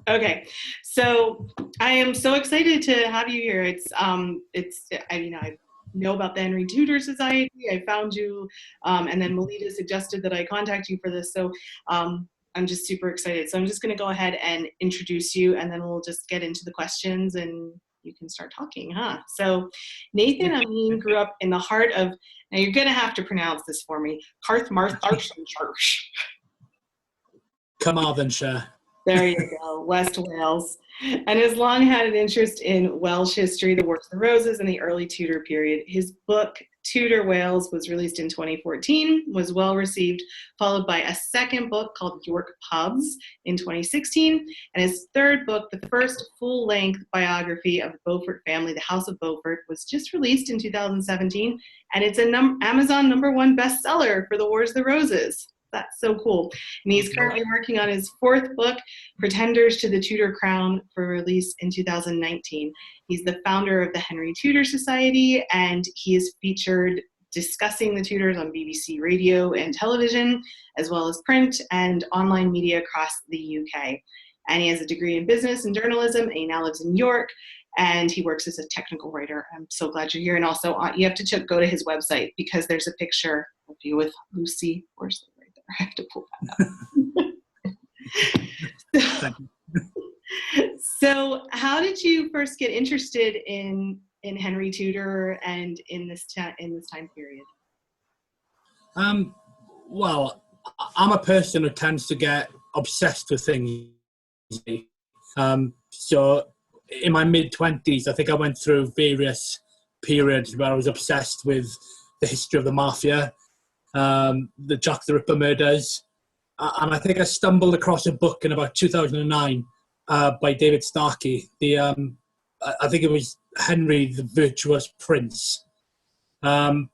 Okay, so I am so excited to have you here. I know about the Henry Tudor Society. I found you, and then Melita suggested that I contact you for this. So I'm just super excited. So I'm just going to go ahead and introduce you, and then we'll just get into the questions, and you can start talking, huh? So Nathen Amin grew up in the heart of, now you're going to have to pronounce this for me, Carmarthenshire. Carmarthenshire. There you go, West Wales, and has long had an interest in Welsh history, the Wars of the Roses, and the early Tudor period. His book, Tudor Whales, was released in 2014, was well received, followed by a second book called York Pubs in 2016, and his third book, the first full-length biography of the Beaufort family, The House of Beaufort, was just released in 2017, and it's an Amazon #1 bestseller for the Wars of the Roses. That's so cool. And he's currently working on his fourth book, Pretenders to the Tudor Crown, for release in 2019. He's the founder of the Henry Tudor Society, and he is featured discussing the Tudors on BBC radio and television, as well as print and online media across the UK. And he has a degree in business and journalism, and he now lives in York, and he works as a technical writer. I'm so glad you're here. And also, you have to go to his website, because there's a picture of you with Lucy Horsley. I have to pull that up. So how did you first get interested in Henry Tudor and in this time period? Well, I'm a person who tends to get obsessed with things. So in my mid-20s, I think I went through various periods where I was obsessed with the history of the mafia, the Jack the Ripper murders, and I think I stumbled across a book in about 2009 by David Starkey. I think it was Henry the Virtuous Prince. I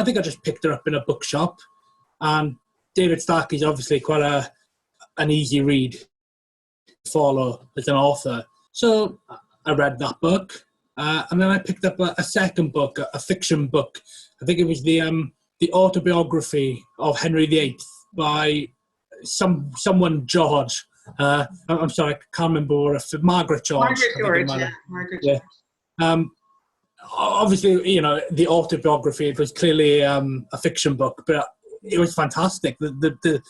think I just picked it up in a bookshop, and David Starkey's obviously quite an easy read to follow as an author. So I read that book, and then I picked up a second book, a fiction book. I think it was the autobiography of Henry VIII by someone George. I'm sorry, I can't remember. Margaret George. Margaret George. Obviously, the autobiography, it was clearly a fiction book, but it was fantastic. The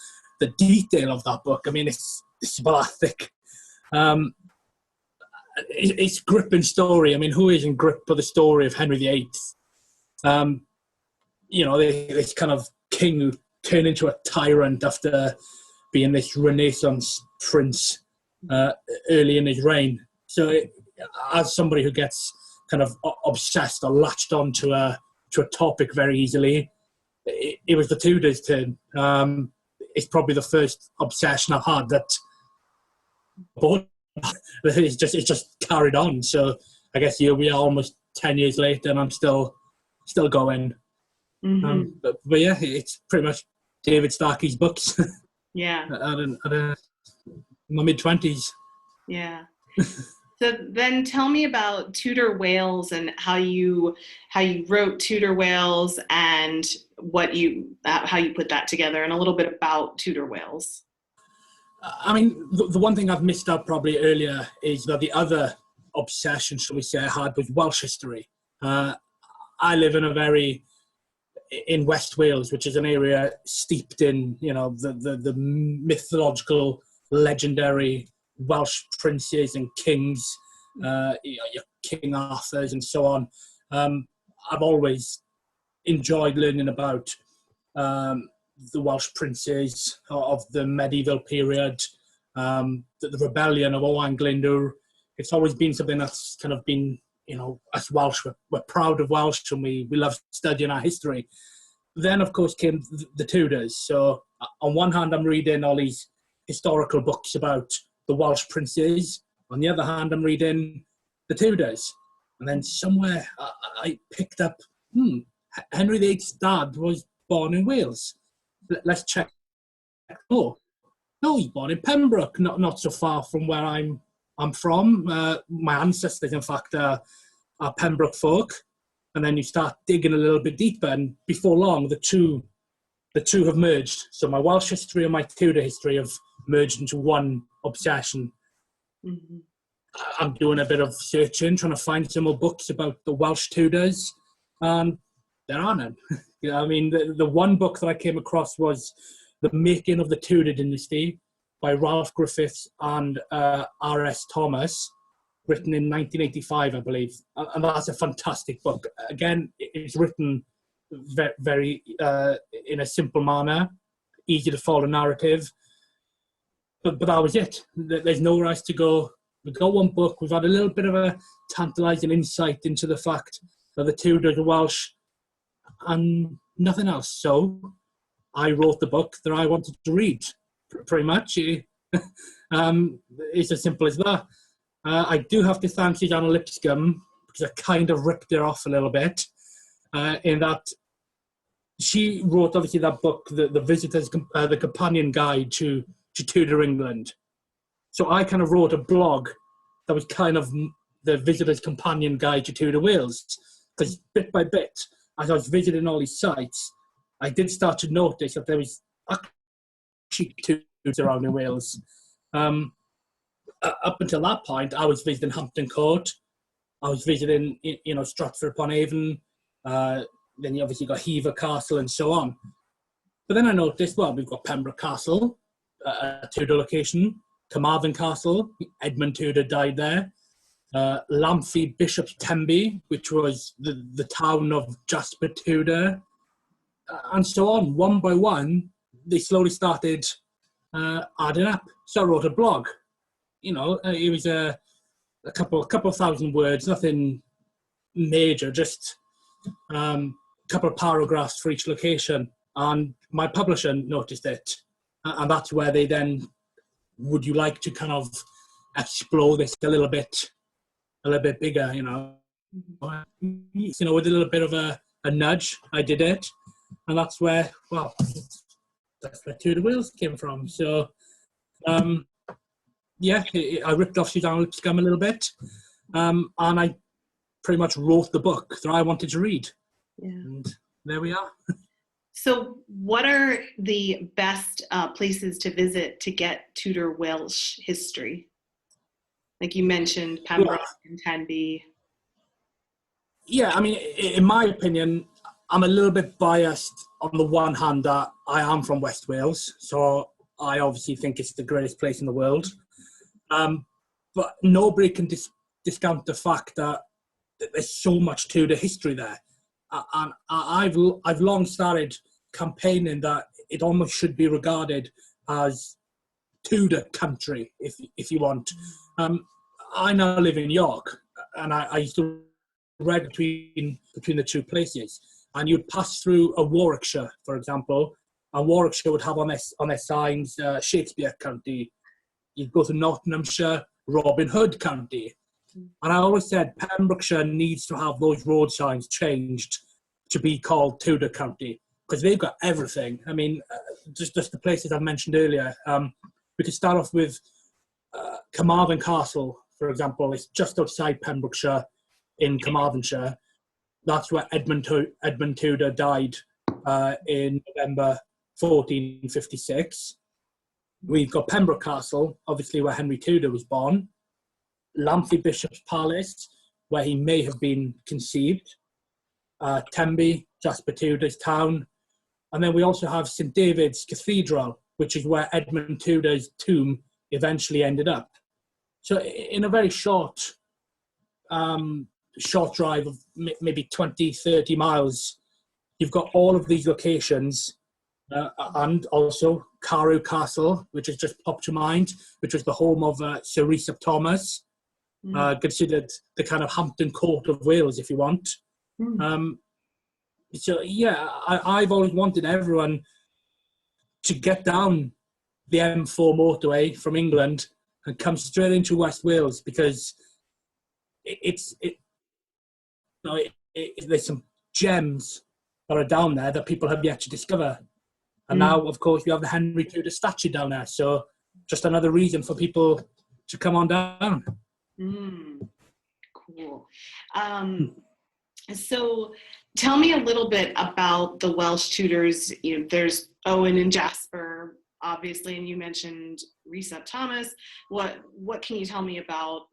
detail of that book, I mean, it's ballistic. It's gripping story. I mean, who isn't gripped by the story of Henry VIII? This kind of king who turned into a tyrant after being this Renaissance prince early in his reign. So as somebody who gets kind of obsessed or latched onto a topic very easily, it was the Tudors' turn. It's probably the first obsession I've had that it's just carried on. So I guess here we are almost 10 years later, and I'm still going. Mm-hmm. But yeah, it's pretty much David Starkey's books. Yeah. At my mid-20s. Yeah. So then tell me about Tudor Whales and how you wrote Tudor Whales and how you put that together, and a little bit about Tudor Whales. I mean, the one thing I've missed out probably earlier is that the other obsession, shall we say, I had was Welsh history. I live in West Wales, which is an area steeped in, the mythological, legendary Welsh princes and kings, your King Arthurs and so on. I've always enjoyed learning about the Welsh princes of the medieval period, the rebellion of Owain Glyndwr. It's always been something that's kind of been, us Welsh, we're proud of Welsh, and we love studying our history. Then, of course, came the Tudors. So on one hand, I'm reading all these historical books about the Welsh princes. On the other hand, I'm reading the Tudors. And then somewhere I picked up, Henry VIII's dad was born in Wales. Let's check. Oh, no, he's born in Pembroke, not so far from where I'm from. My ancestors, in fact, are Pembroke folk. And then you start digging a little bit deeper, and before long, the two have merged. So my Welsh history and my Tudor history have merged into one obsession. Mhm. I'm doing a bit of searching, trying to find some more books about the Welsh Tudors, and there are none. I mean, the one book that I came across was The Making of the Tudor Dynasty by Ralph Griffiths and R.S. Thomas, written in 1985, I believe. And that's a fantastic book. Again, it's written very in a simple manner, easy to follow narrative. But that was it. There's nowhere else to go. We've got one book. We've had a little bit of a tantalising insight into the fact that the Tudors are Welsh and nothing else. So I wrote the book that I wanted to read, pretty much. It's as simple as that. I do have to thank Susanna Lipscomb because I kind of ripped her off a little bit in that she wrote, obviously, that book, the Visitor's, the Companion Guide to Tudor England. So I kind of wrote a blog that was kind of the Visitor's Companion Guide to Tudor Wales. Because bit by bit, as I was visiting all these sites, I did start to notice that there was actually Tudors around in Wales. Up until that point, I was visiting Hampton Court. I was visiting, Stratford upon Avon. Then you obviously got Hever Castle and so on. But then I noticed, well, we've got Pembroke Castle, a Tudor location. Carmarthen Castle, Edmund Tudor died there. Lamphey Bishop's Tenby, which was the town of Jasper Tudor, and so on. One by one, they slowly started adding up. So I wrote a blog. It was a couple of thousand words, nothing major, just a couple of paragraphs for each location. And my publisher noticed it, and that's where they then, would you like to kind of explore this a little bit bigger, with a little bit of a nudge, I did it. And that's where Tudor Wales came from. So, I ripped off Susanna Lipscomb a little bit. And I pretty much wrote the book that I wanted to read. Yeah. And there we are. So what are the best places to visit to get Tudor Welsh history? Like you mentioned, Pembroke and Tenby. Yeah, I mean, in my opinion, I'm a little bit biased on the one hand that I am from West Wales, so I obviously think it's the greatest place in the world. But nobody can discount the fact that there's so much Tudor history there. And I've long started campaigning that it almost should be regarded as Tudor country, if you want. I now live in York, and I used to read between the two places. And you'd pass through a Warwickshire, for example, and Warwickshire would have on their signs Shakespeare County. You'd go to Nottinghamshire, Robin Hood County. And I always said Pembrokeshire needs to have those road signs changed to be called Tudor County, because they've got everything. I mean, just the places I mentioned earlier. We could start off with Carmarthen Castle, for example. It's just outside Pembrokeshire in Carmarthenshire. That's where Edmund Tudor died in November 1456. We've got Pembroke Castle, obviously where Henry Tudor was born. Lamphey Bishop's Palace, where he may have been conceived. Tenby, Jasper Tudor's town. And then we also have St David's Cathedral, which is where Edmund Tudor's tomb eventually ended up. So in a very short drive of maybe 20, 30 miles, you've got all of these locations, and also Carew Castle, which has just popped to mind, which was the home of Sir Rhys ap Thomas, considered the kind of Hampton Court of Wales, if you want. So yeah, I've always wanted everyone to get down the M4 motorway from England and come straight into West Wales, because there's some gems that are down there that people have yet to discover. And now, of course, we have the Henry Tudor statue down there. So just another reason for people to come on down. Cool. So tell me a little bit about the Welsh Tudors. There's Owen and Jasper, obviously, and you mentioned Rhys ap Thomas. What can you tell me about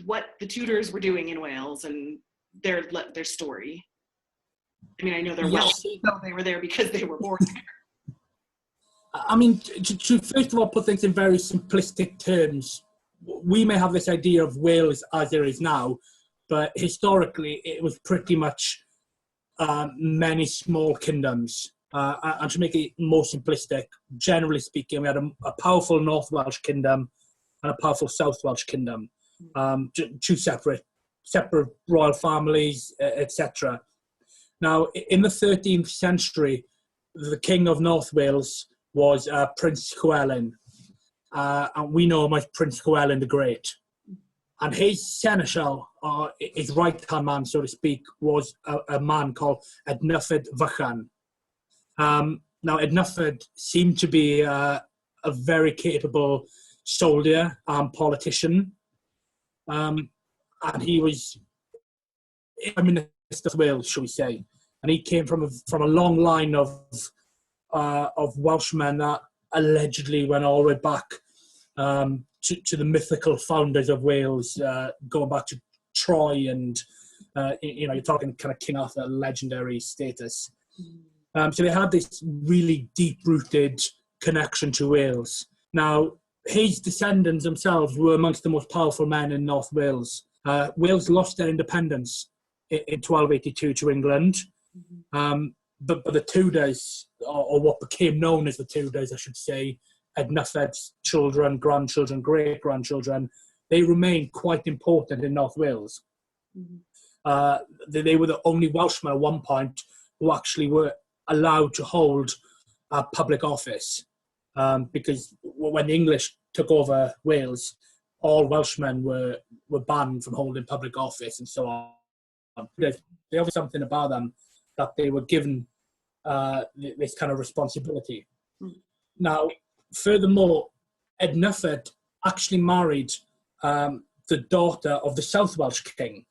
what the Tudors were doing in Wales and their story? I mean, I know they're Welsh, so they were there because they were born there. I mean, to first of all put things in very simplistic terms, we may have this idea of Wales as there is now, but historically it was pretty much many small kingdoms. And to make it more simplistic, generally speaking, we had a powerful North Welsh kingdom and a powerful South Welsh kingdom, two separate royal families, etc. Now, in the 13th century, the King of North Wales was Prince Llewellyn, and we know him as Prince Llewellyn the Great. And his seneschal, his right-hand man, so to speak, was a man called Ednyffed Vychan. Now, Ednyffed seemed to be a very capable soldier and politician, and he was Prime Minister of Wales, shall we say, and he came from a long line of Welshmen that allegedly went all the way back to the mythical founders of Wales, going back to Troy, and you're talking kind of King Arthur legendary status. So they had this really deep-rooted connection to Wales. Now, his descendants themselves were amongst the most powerful men in North Wales. Wales lost their independence in 1282 to England, but the Tudors, or what became known as the Tudors, I should say, Ednyffed's children, grandchildren, great-grandchildren, they remained quite important in North Wales. They were the only Welshmen at one point who actually were allowed to hold public office, because when the English took over Wales, all Welshmen were banned from holding public office and so on. There was something about them that they were given this kind of responsibility. Now, furthermore, Ednyffed actually married the daughter of the South Welsh king.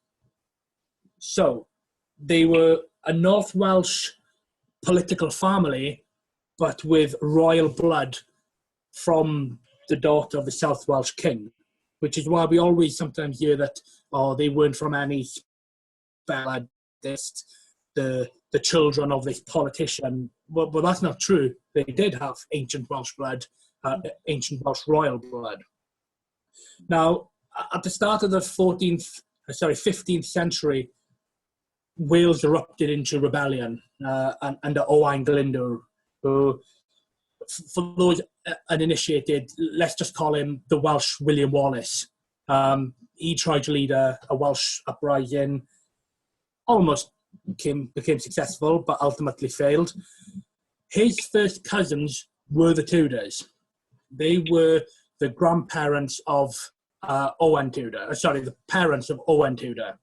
So they were a North Welsh political family, but with royal blood from the daughter of the South Welsh king, which is why we always sometimes hear that, they weren't from any blood, the children of this politician. But that's not true. They did have ancient Welsh blood, ancient Welsh royal blood. Now, at the start of the 15th century, Wales erupted into rebellion under Owain Glyndwr, who, for those uninitiated, let's just call him the Welsh William Wallace. He tried to lead a Welsh uprising, almost became successful, but ultimately failed. His first cousins were the Tudors. They were the grandparents of the parents of Owen Tudor.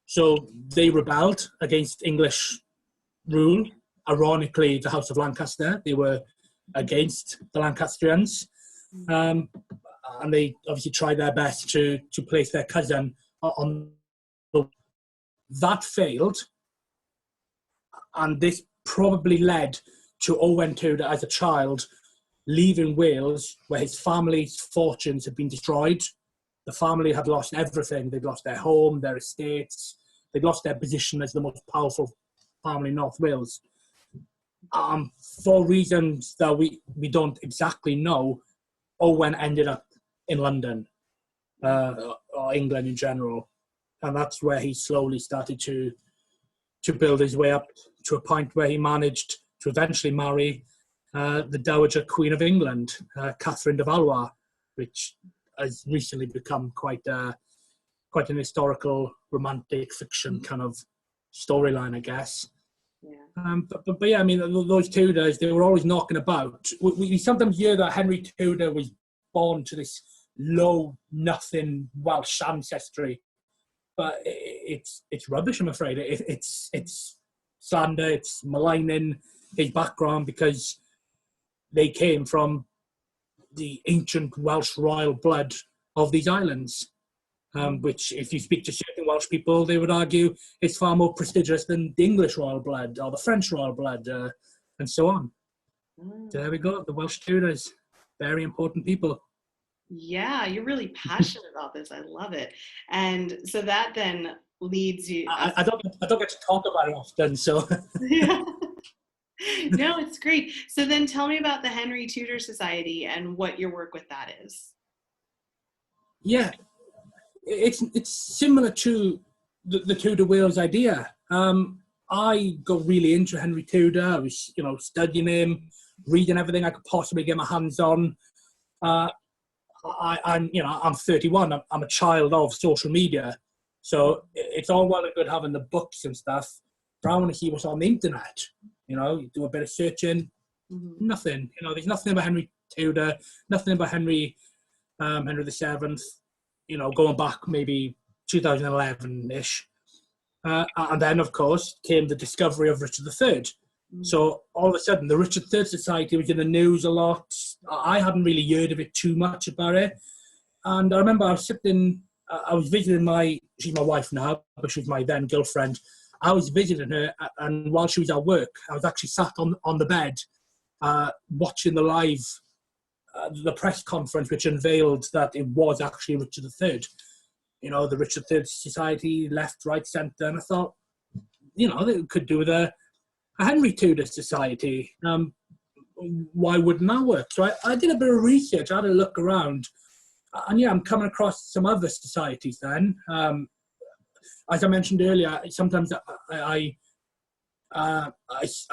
So they rebelled against English rule. Ironically, the House of Lancaster, they were against the Lancastrians. And they obviously tried their best to place their cousin on the... That failed. And this probably led to Owen Tudor as a child leaving Wales, where his family's fortunes had been destroyed. The family had lost everything. They'd lost their home, their estates. They'd lost their position as the most powerful family in North Wales. For reasons that we don't exactly know, Owen ended up in London, or England in general. And that's where he slowly started to build his way up to a point where he managed to eventually marry the Dowager Queen of England, Catherine de Valois, which has recently become quite an historical, romantic fiction kind of storyline, I guess. Yeah. But yeah, I mean, those Tudors, they were always knocking about. We sometimes hear that Henry Tudor was born to this low, nothing Welsh ancestry, but it's rubbish, I'm afraid. It's slander, it's maligning his background, because they came from the ancient Welsh royal blood of these islands, which, if you speak to certain Welsh people, they would argue is far more prestigious than the English royal blood or the French royal blood, and so on. Oh. There we go. The Welsh Tudors, very important people. Yeah, you're really passionate about this. I love it. And so that then leads you us. I don't get to talk about it often, so. Yeah. No, it's great. So then tell me about the Henry Tudor Society and what your work with that is. Yeah, it's similar to the Tudor Whales idea. I got really into Henry Tudor. I was, studying him, reading everything I could possibly get my hands on. I'm 31. I'm a child of social media, so it's all well and good having the books and stuff. But I want to see what's on the internet. You do a bit of searching. Mm-hmm. Nothing. There's nothing about Henry Tudor. Nothing about Henry VII. Going back maybe 2011-ish. And then, of course, came the discovery of Richard III. Mm. So all of a sudden, the Richard III Society was in the news a lot. I hadn't really heard of it too much about it. And I remember I was visiting she's my wife now, but she was my then girlfriend. I was visiting her, and while she was at work, I was actually sat on the bed watching the press conference, which unveiled that it was actually Richard III. The Richard III Society, left, right, centre. And I thought, they could do with a Henry Tudor Society. Why wouldn't that work? So I did a bit of research. I had a look around. And yeah, I'm coming across some other societies then. As I mentioned earlier, sometimes I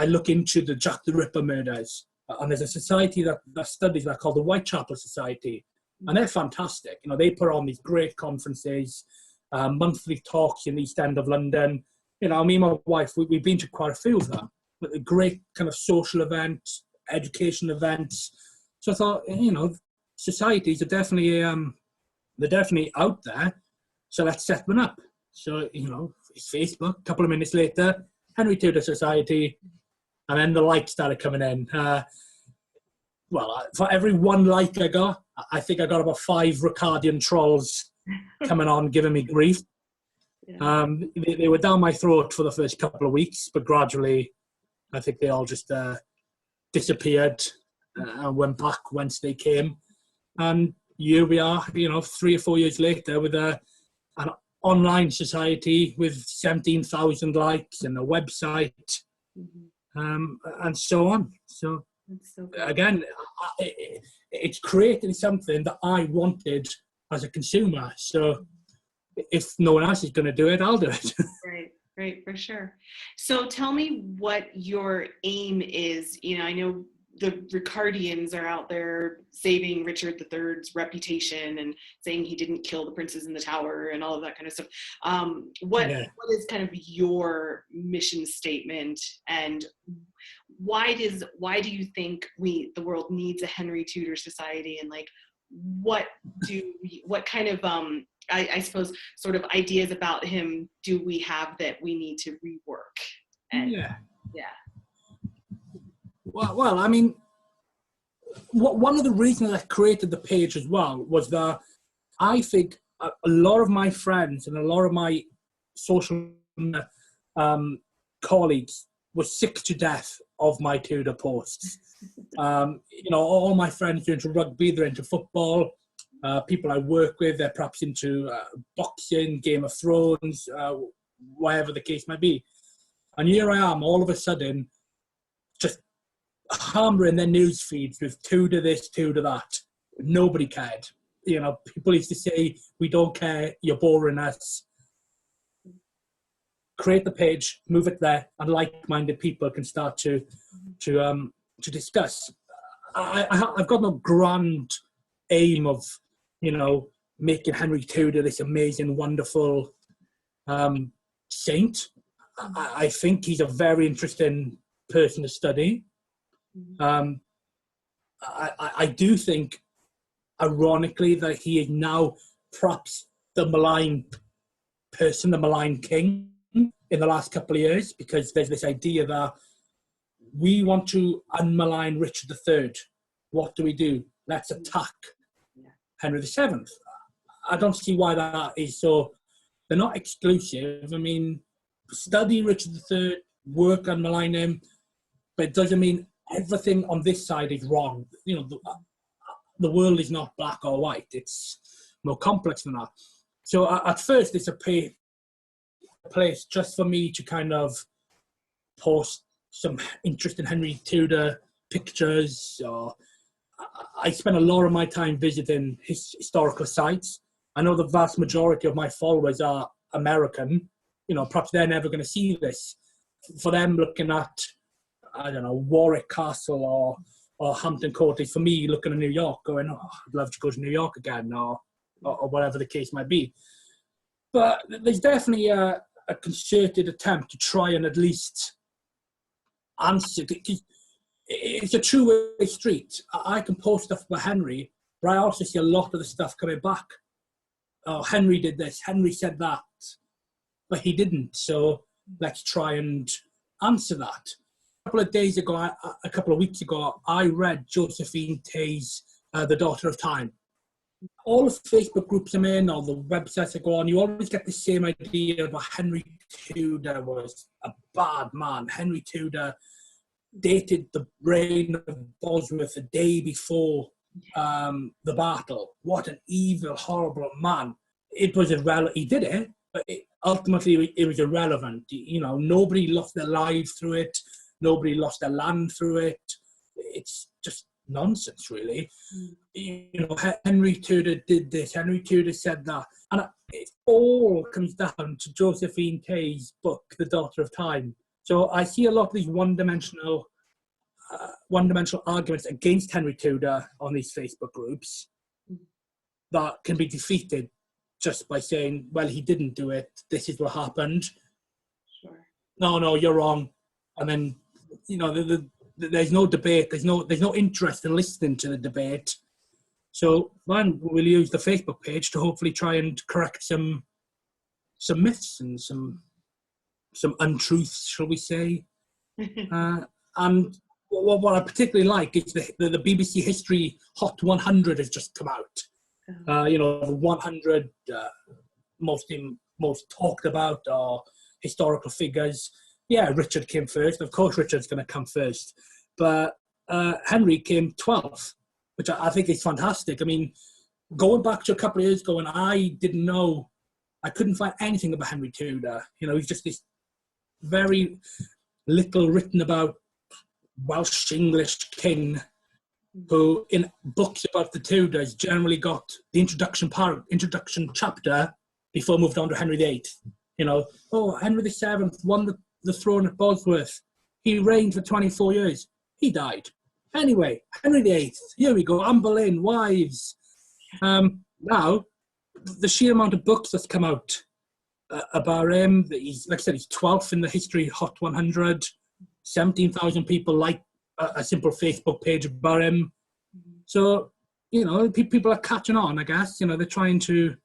look into the Jack the Ripper murders. And there's a society that studies that called the Whitechapel Society. And they're fantastic. They put on these great conferences, monthly talks in the East End of London. Me and my wife, we've been to quite a few of them. But a great kind of social events, education events. So I thought, societies are definitely they're definitely out there. So let's set one up. So it's Facebook. A couple of minutes later, Henry Tudor Society, and then the likes started coming in. For every one like I got, I think I got about 5 Ricardian trolls coming on, giving me grief. Yeah. They were down my throat for the first couple of weeks, but gradually, I think they all just disappeared and went back whence they came. And here we are, 3 or 4 years later with an online society with 17,000 likes and a website, and so on. So again, it's creating something that I wanted as a consumer. So if no one else is going to do it, I'll do it. Right, for sure. So tell me what your aim is. I know the Ricardians are out there saving Richard III's reputation and saying he didn't kill the princes in the tower and all of that kind of stuff. What is kind of your mission statement, and why do you think the world needs a Henry Tudor Society, and what kind of I suppose sort of ideas about him do we have that we need to rework? And, yeah. Well, I mean, one of the reasons I created the page as well was that I think a lot of my friends and a lot of my social colleagues were sick to death of my Tudor posts. All my friends are into rugby, they're into football. People I work with, they're perhaps into boxing, Game of Thrones, whatever the case might be. And here I am, all of a sudden, just hammering their news feeds with Tudor this, Tudor that. Nobody cared. People used to say, we don't care, you're boring us. Create the page, move it there, and like-minded people can start to discuss. I've got no grand aim of, making Henry Tudor this amazing, wonderful saint. I think he's a very interesting person to study. I do think, ironically, that he is now perhaps the maligned person, the maligned king in the last couple of years, because there's this idea that we want to unmalign Richard III. What do? Let's attack Henry VII. I don't see why that is so. They're not exclusive. I mean, study Richard III, work on malign him, but it doesn't mean everything on this side is wrong. The world is not black or white. It's more complex than that. So at first, it's a place just for me to kind of post some interesting Henry Tudor pictures. Or I spend a lot of my time visiting historical sites. I know the vast majority of my followers are American. Perhaps they're never going to see this. For them, looking at, I don't know, Warwick Castle or Hampton Court is for me looking at New York, going, oh, I'd love to go to New York again, or whatever the case might be. But there's definitely a concerted attempt to try and at least answer. It's a two-way street. I can post stuff about Henry, but I also see a lot of the stuff coming back. Oh, Henry did this, Henry said that, but he didn't. So let's try and answer that. A couple of weeks ago, I read Josephine Tay's The Daughter of Time. All the Facebook groups I'm in, all the websites I go on, you always get the same idea about Henry Tudor was a bad man. Henry Tudor dated the reign of Bosworth a day before the battle. What an evil, horrible man. It was irrelevant. He did it, but ultimately it was irrelevant. Nobody lost their lives through it. Nobody lost their land through it. It's just nonsense, really. Henry Tudor did this. Henry Tudor said that. And it all comes down to Josephine Tay's book, The Daughter of Time. So I see a lot of these one-dimensional arguments against Henry Tudor on these Facebook groups that can be defeated just by saying, well, he didn't do it. This is what happened. Sure. No, you're wrong. And then, there's no debate. There's no interest in listening to the debate. So, man, we'll use the Facebook page to hopefully try and correct some myths and some untruths, shall we say. And what I particularly like is the BBC History Hot 100 has just come out. The 100 most talked about or historical figures. Yeah, Richard came first. Of course, Richard's going to come first. But Henry came 12th, which I think is fantastic. I mean, going back to a couple of years ago, and I couldn't find anything about Henry Tudor. He's just this very little written about Welsh English king who, in books about the Tudors, generally got the introduction chapter before moved on to Henry VIII. Henry VII won the throne at Bosworth. He reigned for 24 years. He died. Anyway, Henry VIII, here we go, Anne Boleyn, wives. Now, the sheer amount of books that's come out about him, he's 12th in the History Hot 100, 17,000 people like a simple Facebook page about him. So, people are catching on, I guess. They're trying to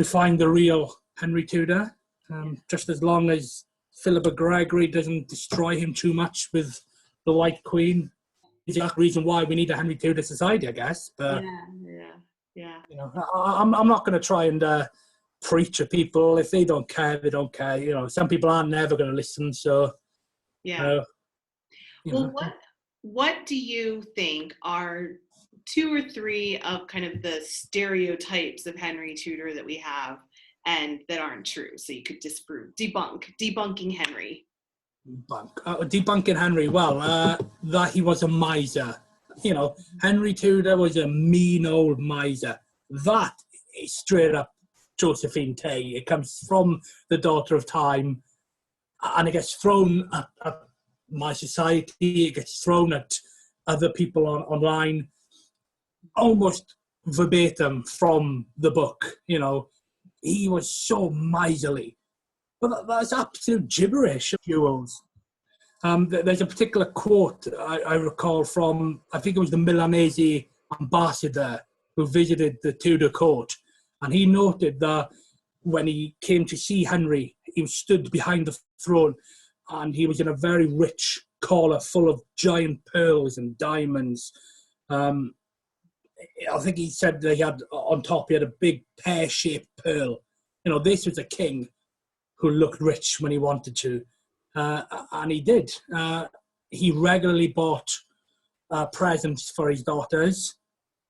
find the real Henry Tudor, just as long as Philippa Gregory doesn't destroy him too much with the White Queen. Is the reason why we need a Henry Tudor society, I guess. But yeah. I'm not going to try and preach to people. If they don't care, they don't care. Some people are never going to listen. So yeah. Well, what do you think are 2 or 3 of kind of the stereotypes of Henry Tudor that we have and that aren't true, so you could disprove, debunking Henry? Debunking Henry, well, that he was a miser. Henry Tudor was a mean old miser. That is straight up Josephine Tay. It comes from The Daughter of Time, and it gets thrown at my society, it gets thrown at other people online, almost verbatim from the book. He was so miserly. But that's absolute gibberish, Whales. There's a particular quote I recall from, I think it was the Milanese ambassador who visited the Tudor court. And he noted that when he came to see Henry, he was stood behind the throne and he was in a very rich collar full of giant pearls and diamonds. I think he said that on top he had a big pear-shaped pearl. This was a king who looked rich when he wanted to, and he did. he regularly bought presents for his daughters.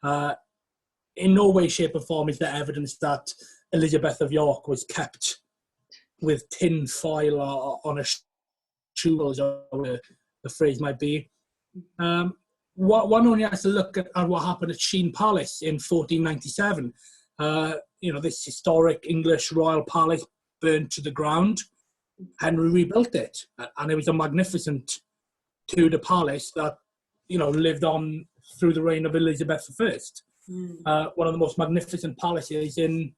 In no way, shape or form is there evidence that Elizabeth of York was kept with tin foil or on a shoe, or the phrase might be. One only has to look at what happened at Sheen Palace in 1497. This historic English royal palace burned to the ground. Henry rebuilt it, and it was a magnificent Tudor palace that, lived on through the reign of Elizabeth I. One of the most magnificent palaces in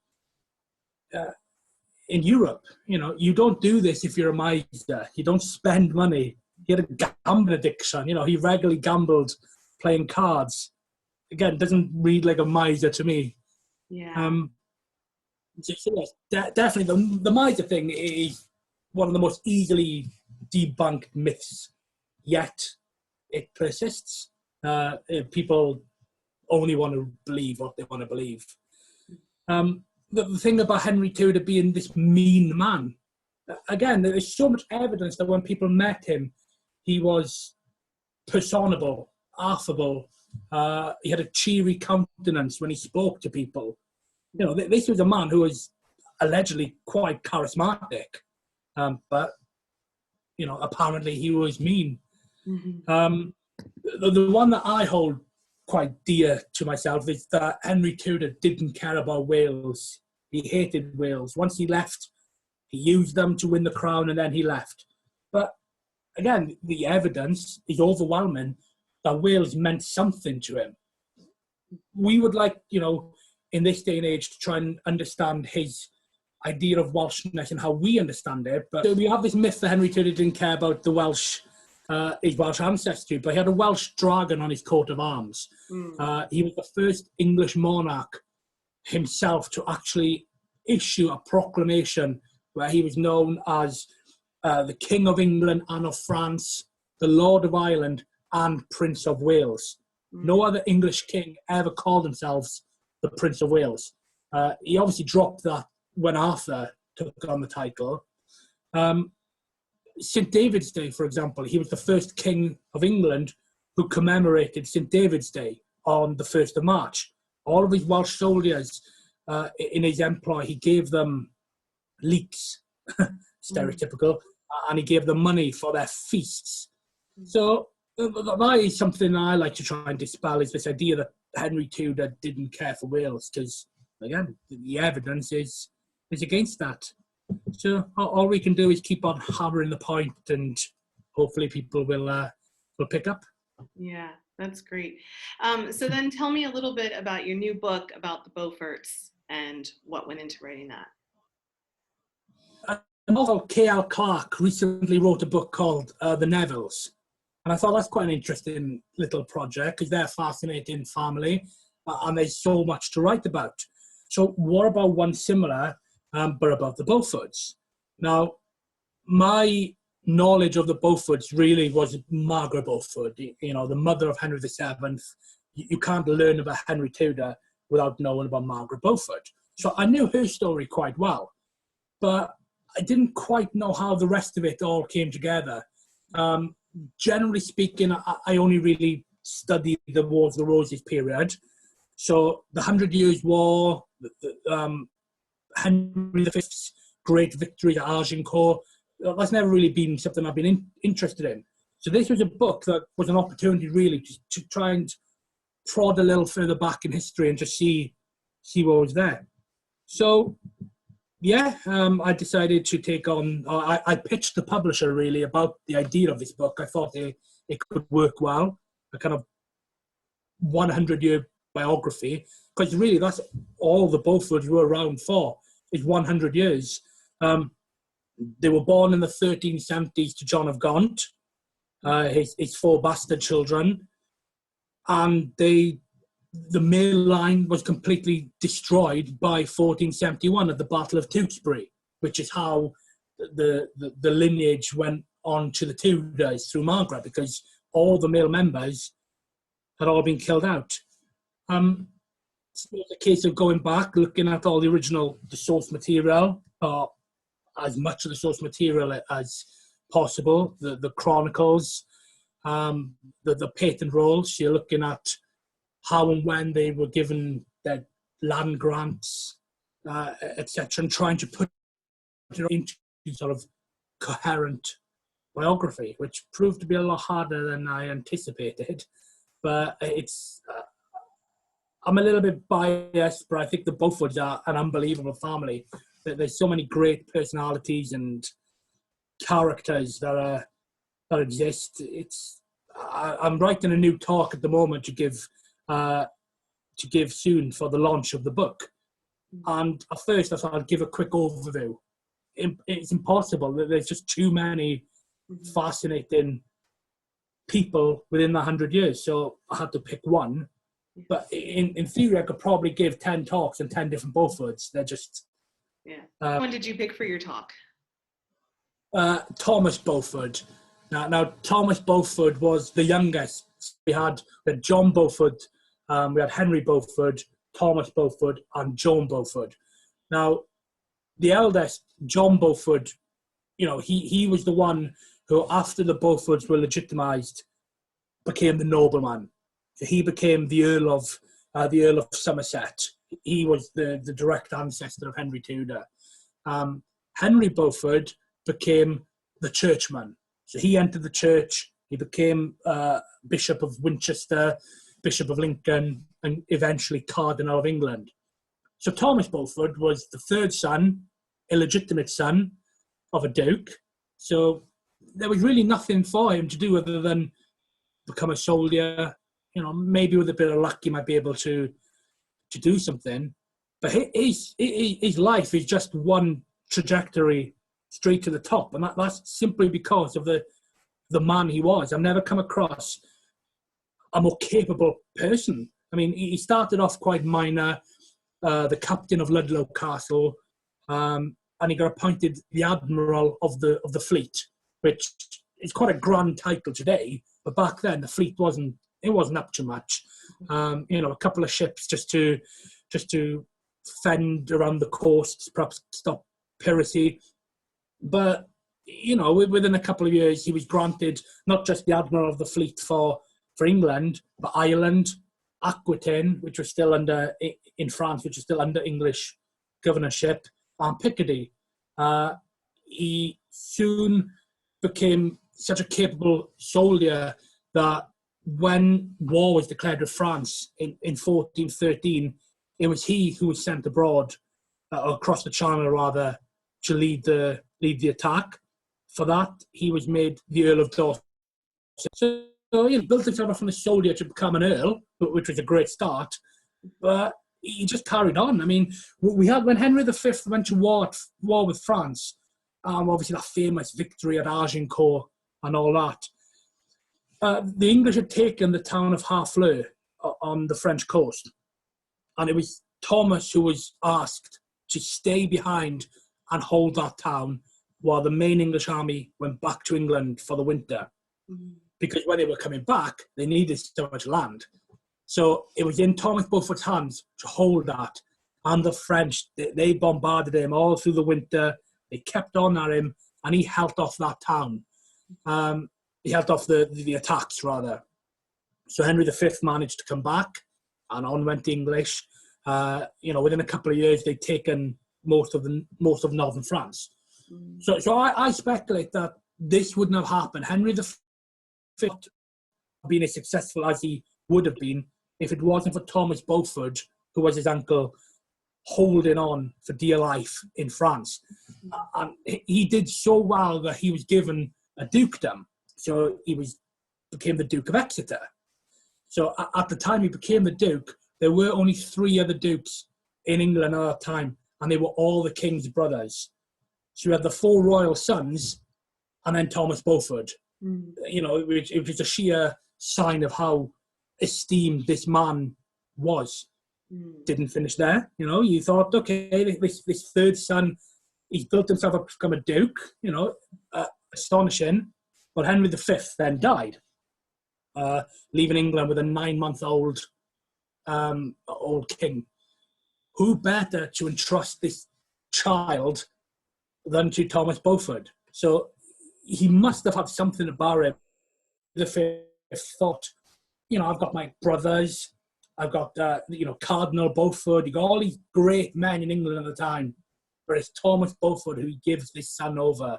Europe. You don't do this if you're a miser. You don't spend money. He had a gambling addiction. He regularly gambled playing cards. Again, doesn't read like a miser to me. Yeah. Yes, definitely the miser thing is one of the most easily debunked myths, yet it persists. People only want to believe what they want to believe. The thing about Henry Tudor being this mean man, again, there is so much evidence that when people met him, he was personable, affable. He had a cheery countenance when he spoke to people. This was a man who was allegedly quite charismatic, but apparently he was mean. Mm-hmm. The one that I hold quite dear to myself is that Henry Tudor didn't care about Wales. He hated Wales. Once he left, he used them to win the crown, and then he left. But again, the evidence is overwhelming that Wales meant something to him. We would like, in this day and age, to try and understand his idea of Welshness and how we understand it. But we have this myth that Henry Tudor didn't care about the his Welsh ancestry, but he had a Welsh dragon on his coat of arms. He was the first English monarch himself to actually issue a proclamation where he was known as the King of England and of France, the Lord of Ireland, and Prince of Wales. No other English king ever called themselves the Prince of Wales. He obviously dropped that when Arthur took on the title. St. David's Day, for example, he was the first king of England who commemorated St. David's Day on the 1st of March. All of his Welsh soldiers in his employ, he gave them leeks, stereotypical, and he gave them money for their feasts. So that is something I like to try and dispel, is this idea that Henry Tudor didn't care for Wales, because, again, the evidence is against that. So all we can do is keep on hammering the point, and hopefully people will pick up. Yeah, that's great. So then tell me a little bit about your new book about the Beauforts and what went into writing that. And also, K.L. Clark recently wrote a book called The Nevilles. And I thought that's quite an interesting little project, because they're a fascinating family and there's so much to write about. So what about one similar, but about the Beauforts? Now, my knowledge of the Beauforts really was Margaret Beaufort, the mother of Henry VII. You can't learn about Henry Tudor without knowing about Margaret Beaufort. So I knew her story quite well, but I didn't quite know how the rest of it all came together. Generally speaking, I only really studied the Wars of the Roses period. So the 100 Years' War, Henry V's great victory at Agincourt, that's never really been something I've been interested in. So this was a book that was an opportunity really to try and prod a little further back in history and just see what was there. So yeah, I decided to take on, I pitched the publisher really about the idea of this book. I thought it could work well, a kind of 100-year biography, because really that's all the Beauforts were around for, is 100 years. They were born in the 1370s to John of Gaunt, his 4 bastard children, and the male line was completely destroyed by 1471 at the Battle of Tewkesbury, which is how the lineage went on to the Tudors through Margaret, because all the male members had all been killed out. So it's a case of going back, looking at all the source material, or as much of the source material as possible, the chronicles, the patent rolls. You're looking at how and when they were given their land grants, etc., and trying to put it into sort of coherent biography, which proved to be a lot harder than I anticipated. But I'm a little bit biased, but I think the Beauforts are an unbelievable family. There's so many great personalities and characters that exist. I'm writing a new talk at the moment to give soon for the launch of the book. And at first I thought I'd give a quick overview. It's impossible. There's just too many fascinating people within the 100 years. So I had to pick one. But in theory, I could probably give 10 talks and 10 different Beauforts. They're just... Yeah. When did you pick for your talk? Thomas Beaufort. Now, Thomas Beaufort was the youngest. We had John Beaufort, we had Henry Beaufort, Thomas Beaufort, and Joan Beaufort. Now, the eldest, John Beaufort, he was the one who, after the Beauforts were legitimised, became the nobleman. So he became the Earl of Somerset. He was the direct ancestor of Henry Tudor. Henry Beaufort became the churchman. So he entered the church. He became Bishop of Winchester, Bishop of Lincoln, and eventually Cardinal of England. So Thomas Beaufort was the third son, illegitimate son of a duke. So there was really nothing for him to do other than become a soldier. Maybe with a bit of luck, he might be able to do something. But his life is just one trajectory straight to the top, and that's simply because of the man he was. I've never come across a more capable person. I mean, he started off quite minor, the captain of Ludlow Castle, and he got appointed the admiral of the fleet, which is quite a grand title today. But back then, the fleet wasn't up to much. A couple of ships just to fend around the coasts, perhaps stop piracy. But, within a couple of years, he was granted not just the admiral of the fleet for England, but Ireland, Aquitaine, which was still in France, which was still under English governorship, and Picardy. He soon became such a capable soldier that when war was declared with France in 1413, it was he who was sent abroad, across the Channel rather, to lead the attack. For that, he was made the Earl of Dorset. So he built himself up from a soldier to become an earl, which was a great start. But he just carried on. I mean, we had when Henry V went to war with France, obviously that famous victory at Agincourt and all that. The English had taken the town of Harfleur on the French coast, and it was Thomas who was asked to stay behind and hold that town while the main English army went back to England for the winter. Mm-hmm. Because when they were coming back, they needed so much land. So it was in Thomas Beaufort's hands to hold that. And the French, they bombarded him all through the winter. They kept on at him, and he held off that town. He held off the attacks, rather. So Henry V managed to come back, and on went the English. Within a couple of years, they'd taken most of northern France. So I speculate that this wouldn't have happened. Henry V been as successful as he would have been if it wasn't for Thomas Beaufort, who was his uncle, holding on for dear life in France. And he did so well that he was given a dukedom. So he became the Duke of Exeter. So at the time he became the Duke, there were only 3 other dukes in England at that time, and they were all the king's brothers. So you had the 4 royal sons, and then Thomas Beaufort. It was a sheer sign of how esteemed this man was. Didn't finish there. You thought, okay, this third son, he's built himself up to become a duke. Astonishing. But Henry V then died, leaving England with a 9-month-old old king. Who better to entrust this child than to Thomas Beaufort? So he must have had something about him V thought, I've got my brothers, I've got, Cardinal Beaufort, you got all these great men in England at the time, but it's Thomas Beaufort who gives this son over.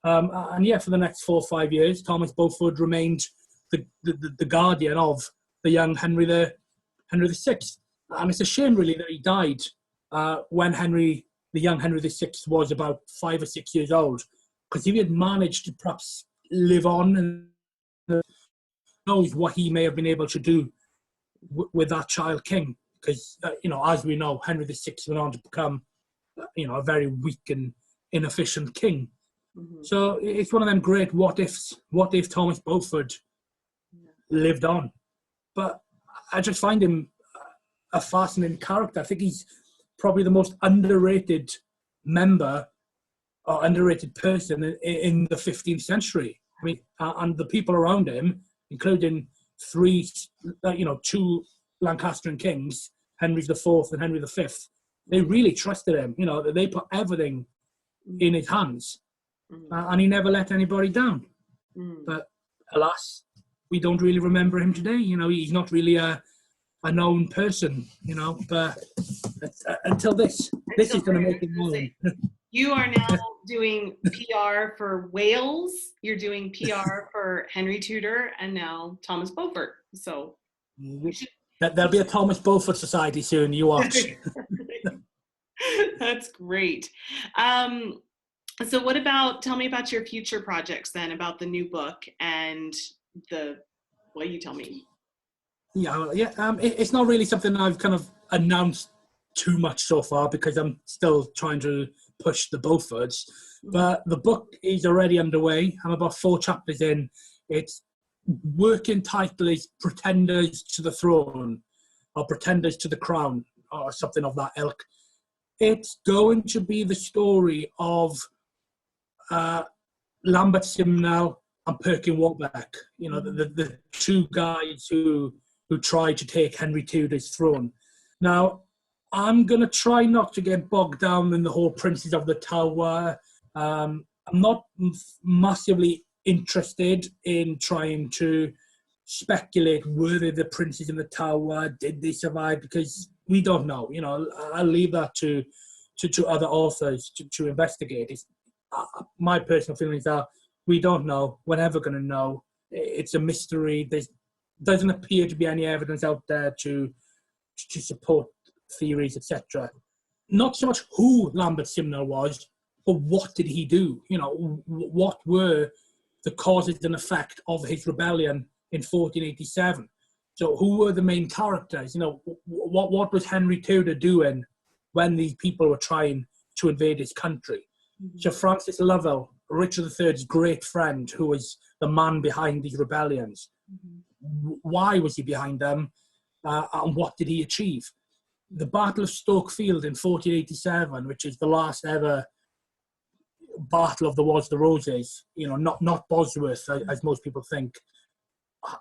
And yeah, for the next 4 or 5 years, Thomas Beaufort remained the guardian of the young Henry VI. And it's a shame, really, that he died when the young Henry VI was about 5 or 6 years old. Because if he had managed to perhaps live on, and knows what he may have been able to do with that child king. Because, as we know, Henry VI went on to become, a very weak and inefficient king. Mm-hmm. So it's one of them great what ifs. What if Thomas Beaufort lived on? But I just find him a fascinating character. I think he's probably the most underrated member or underrated person in the 15th century. I mean, and the people around him, including two Lancastrian kings, Henry IV and Henry V, they really trusted him. They put everything in his hands, and he never let anybody down. But alas, we don't really remember him today. He's not really a known person. But until this is going to make him known. You are now doing PR for Wales. You're doing PR for Henry Tudor, and now Thomas Beaufort. So there'll be a Thomas Beaufort Society soon. You watch. That's great. So tell me about your future projects then, about the new book and you tell me. It's not really something I've kind of announced too much so far because I'm still trying to push the Beauforts. But the book is already underway. I'm about 4 chapters in. Its working title is Pretenders to the Throne, or Pretenders to the Crown, or something of that ilk. It's going to be the story of Lambert Simnel and Perkin Warbeck, the two guys who tried to take Henry Tudor's throne. Now, I'm going to try not to get bogged down in the whole Princes of the Tower. I'm not massively interested in trying to speculate, were they the princes in the tower, did they survive, because we don't know. I'll leave that to other authors to investigate. My personal feelings are we don't know, we're never going to know. It's a mystery. There doesn't appear to be any evidence out there to support theories, etc. Not so much who Lambert Simnel was, but what did he do? What were the causes and effect of his rebellion in 1487? So who were the main characters? What was Henry Tudor doing when these people were trying to invade his country? Mm-hmm. So Francis Lovell, Richard III's great friend, who was the man behind these rebellions. Mm-hmm. Why was he behind them? And what did he achieve? The Battle of Stoke Field in 1487, which is the last ever battle of the Wars of the Roses, not Bosworth, as most people think.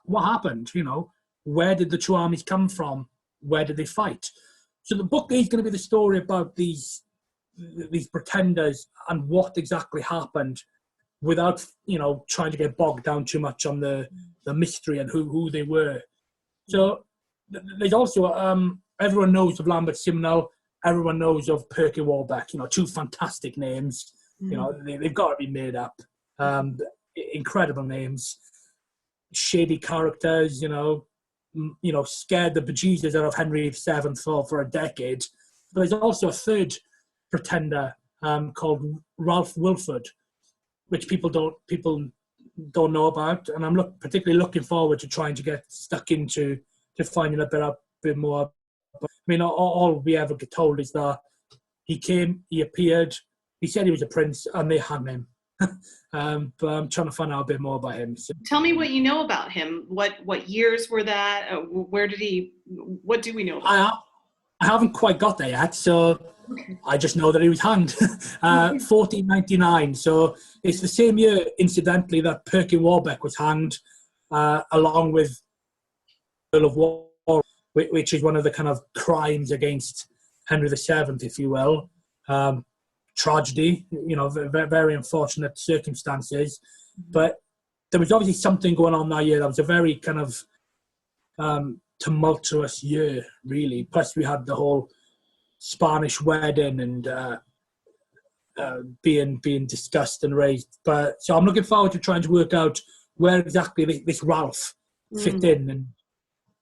What happened? Where did the two armies come from? Where did they fight? So the book is going to be the story about these pretenders and what exactly happened, without trying to get bogged down too much on the mystery and who they were. So there's also everyone knows of Lambert Simnel, everyone knows of Perkin Warbeck. Two fantastic names. They've got to be made up. Incredible names, shady characters. Scared the bejesus out of Henry VII for a decade. But there's also a third pretender called Ralph Wilford, which people don't know about, and I'm particularly looking forward to trying to get stuck into to finding a bit more. But, all we ever get told is that he came, he appeared, he said he was a prince, and they hung him. But I'm trying to find out a bit more about him. So. Tell me what you know about him. What years were that? Where did he? What do we know about him? I haven't quite got there yet, so okay. I just know that he was hanged. 1499. So it's the same year, incidentally, that Perkin Warbeck was hanged, along with Earl of War, which is one of the kind of crimes against Henry VII, if you will. Tragedy, very, very unfortunate circumstances. But there was obviously something going on that year. That was a very kind of tumultuous year, really. Plus, we had the whole Spanish wedding and being discussed and raised. But so I'm looking forward to trying to work out where exactly this Ralph fit in and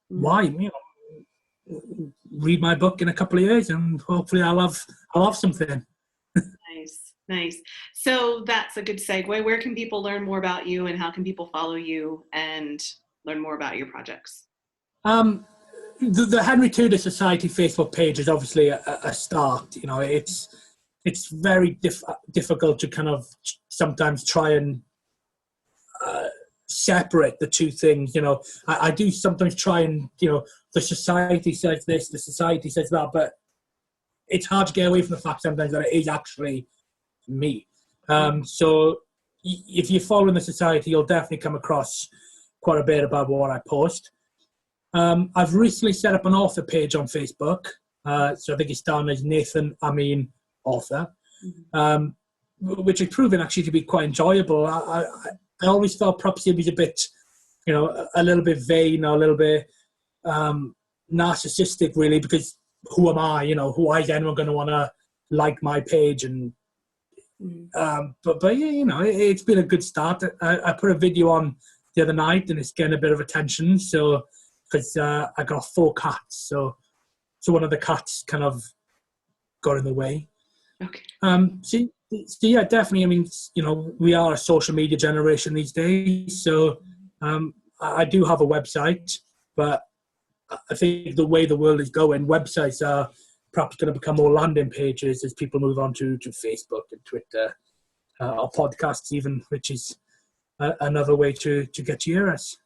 why. You know, read my book in a couple of years, and hopefully I'll have something. Nice. So that's a good segue. Where can people learn more about you, and how can people follow you and learn more about your projects? The Henry Tudor Society Facebook page is obviously a start. You know, it's very difficult to kind of sometimes try and separate the two things. You know, I do sometimes try and, you know, the society says this, the society says that, but it's hard to get away from the fact sometimes that it is actually me. So if you're following the society, you'll definitely come across quite a bit about what I post. I've recently set up an author page on Facebook. So I think it's down as Nathen Amin author, which has proven actually to be quite enjoyable. I always felt perhaps it was a bit, you know, a little bit vain or a little bit narcissistic, really, because who am I? You know, why is anyone going to want to like my page? And but yeah, you know, it's been a good start. I put a video on the other night, and it's getting a bit of attention. So because I got 4 cats, so one of the cats kind of got in the way. Okay. So yeah, definitely. I mean, you know, we are a social media generation these days. So I do have a website, but I think the way the world is going, websites are perhaps going to become more landing pages as people move on to Facebook and Twitter, or podcasts even, which is another way to get to hear us.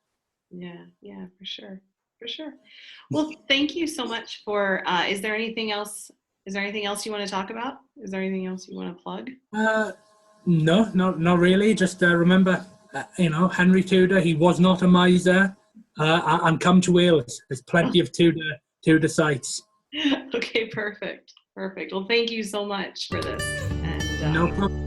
Yeah, for sure. Well, thank you so much for, is there anything else you want to talk about? Is there anything else you want to plug? No, not really. Just remember, you know, Henry Tudor, he was not a miser, and come to Wales. There's plenty of Tudor sites. Okay, perfect. Well, thank you so much for this. And no problem.